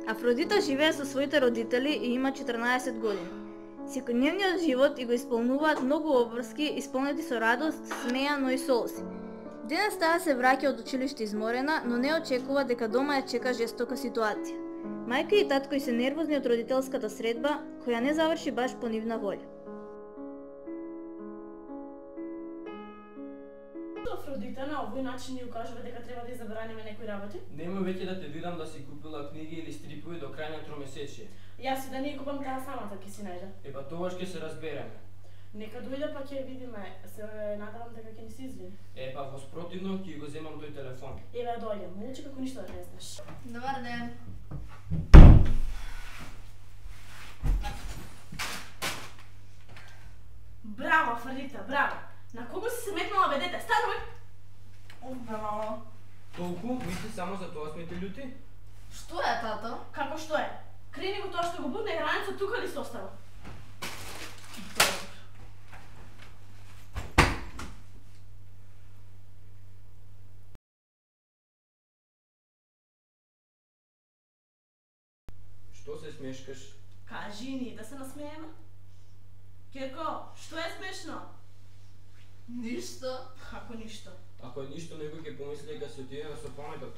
Афродита живее со своите родители и има 14 години. Секојдневниот живот и го исполнуваат многу обврски, исполнети со радост, смеја, но и солзи. Денес таа се враќа од училиште изморена, но не очекува дека дома ја чека жестока ситуација. Мајка и татко се нервозни од родителската средба, која не заврши баш по нивна волја. Афродита на овој начин ни укажува дека треба да забраниме некои работи? Нема веќе да те видам да си купила книги или стрипови до крај на тромесечие. Јас и да не купам таа самата ќе си најде. Епа тогаш ќе се разбереме. Нека дојде па ќе видиме, се надевам дека ќе ни се извини. Епа во спротивно ќе го земам тој телефон. Еве дојде, молчи како ништо да не знаеш. Добар ден. Браво, Афродита, браво! На кого си се метнала бе дете? Станувај! Браво. Толку, мисли само за тоа сме те љути? Што е, тато? Како што е? Крени го тоа што го будне граница тука ли се остава? Што се смешкаш? Кажи ни да се насмееме. Керко, што е смешно? Ништо. Како ништо? Ако е ништо, некој ќе помисли дека се отидеме со паметот.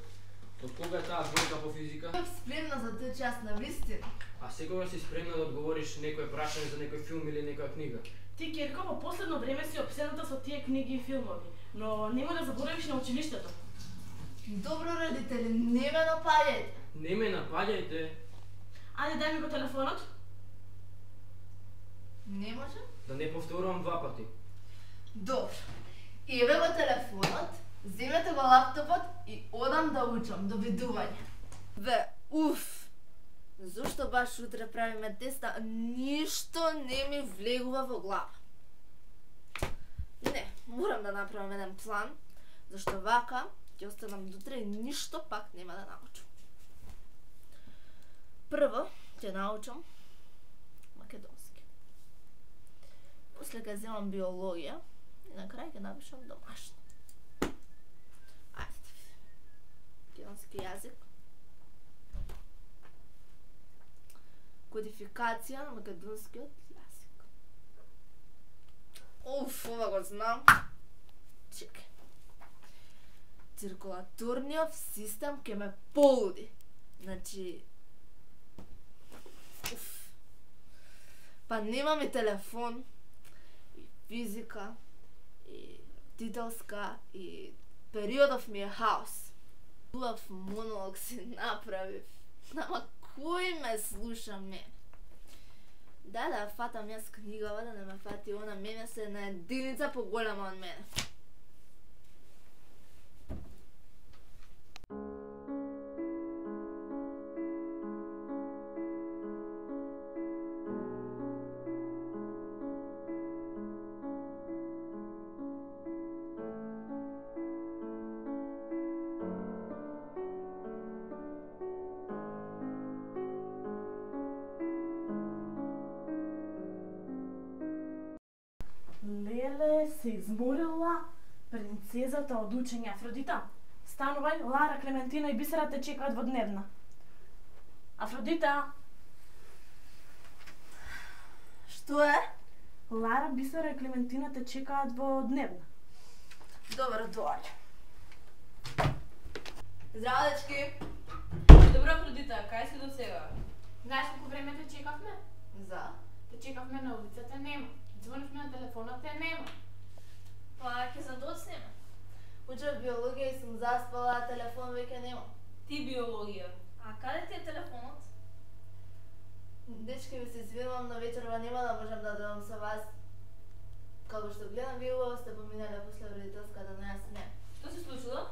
Од кога е таа двојка по физика? Бев спремна за тој час на вистина. А секогаш си спремна да одговориш некој прашање за некој филм или некоја книга. Ти, Керко, во последно време си опседната со тие книги и филмови, но нема да заборавиш на училиштето. Добро, родители, не ме напаѓајте. Не ме напаѓајте. Ајде, дај ми го телефонот. Не може? Да не повторувам два пати. Добро. Еве го телефонот, земете го лаптопот и одам да учам. Довидување. Зошто баш утре правиме теста? Ништо не ми влегува во глава. Не, морам да направам еден план, зашто вака ќе останам до утре и ништо пак нема да научам. Прво ќе научам македонски. После ќе земам биологија и на крај ќе напишам домашно. Ајде. Македонски јазик. Кодификација на македонскиот јазик. Ова го знам. Чекај. Циркулаторниот систем ќе ме полуди. Значи... Па немам и телефон, и физика, и родителска, и периодов ми е хаос. Убав монолог си направив. Ама кој ме слуша мене? Да ја фатам јас книгава, да не ме фати она, мене се на единица поголема од мене. Леле, се изморила принцезата од учење. Афродита, станувај, Лара, Клементина и Бисера те чекаат во дневна. Афродита! Што е? Лара, Бисера и Клементина те чекаат во дневна. Добро, доаѓа. Здраво, дечки! Добро, Афродита, кај си до сега? Знаеш колку време те чекавме? За? Те чекавме на улицата, нема. Звонивме на телефонот, те нема. Па, ќе се доцнеме. Учев биологија и сум заспала, а телефон веќе нема. Ти биологија. А каде ти е телефонот? Дечки, ви се извинувам, но вечерва нема да можам да дојдам со вас. Како што гледам, вие убаво сте поминале после родителската, но јас не. Што се случило?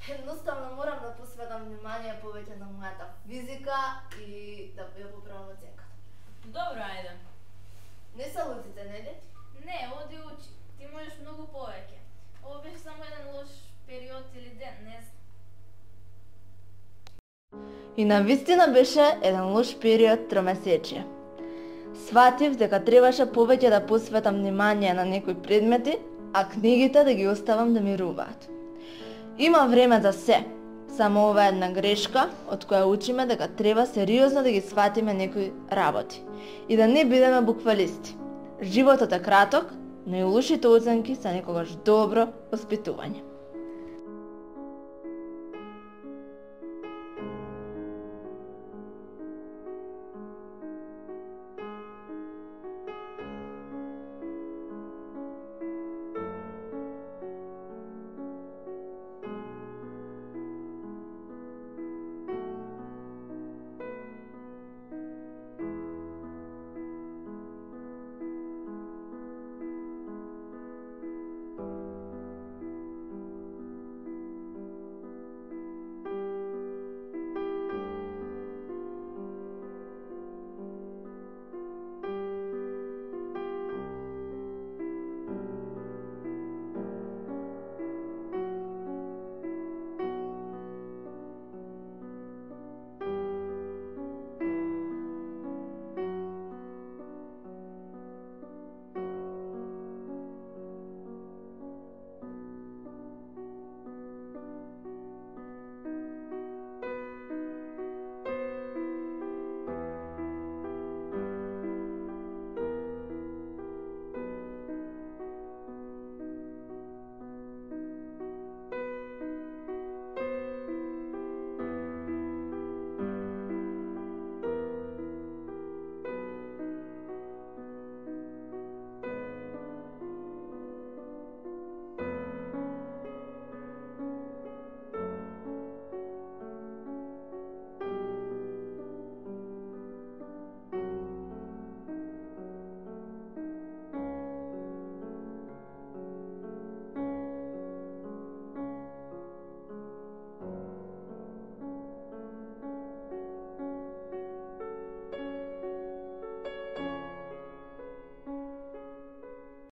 Едноставно морам да посветам внимание повеќе на мојата физика и да ја поправам оценката. Добро, ајде. Не се лутите, нели? Не, оди учи. Ти можеш многу повеќе. Ово беше само еден лош период или ден, не знам. И навистина беше еден лош период тромесечие. Сватив дека требаше повеќе да посветам внимание на некои предмети, а книгите да ги оставам да мируваат. Има време за се, Само ова е една грешка од која учиме дека треба сериозно да ги сватиме некои работи и да не бидеме буквалисти. Животот е краток, но и лошите оценки се некогаш добро воспитување.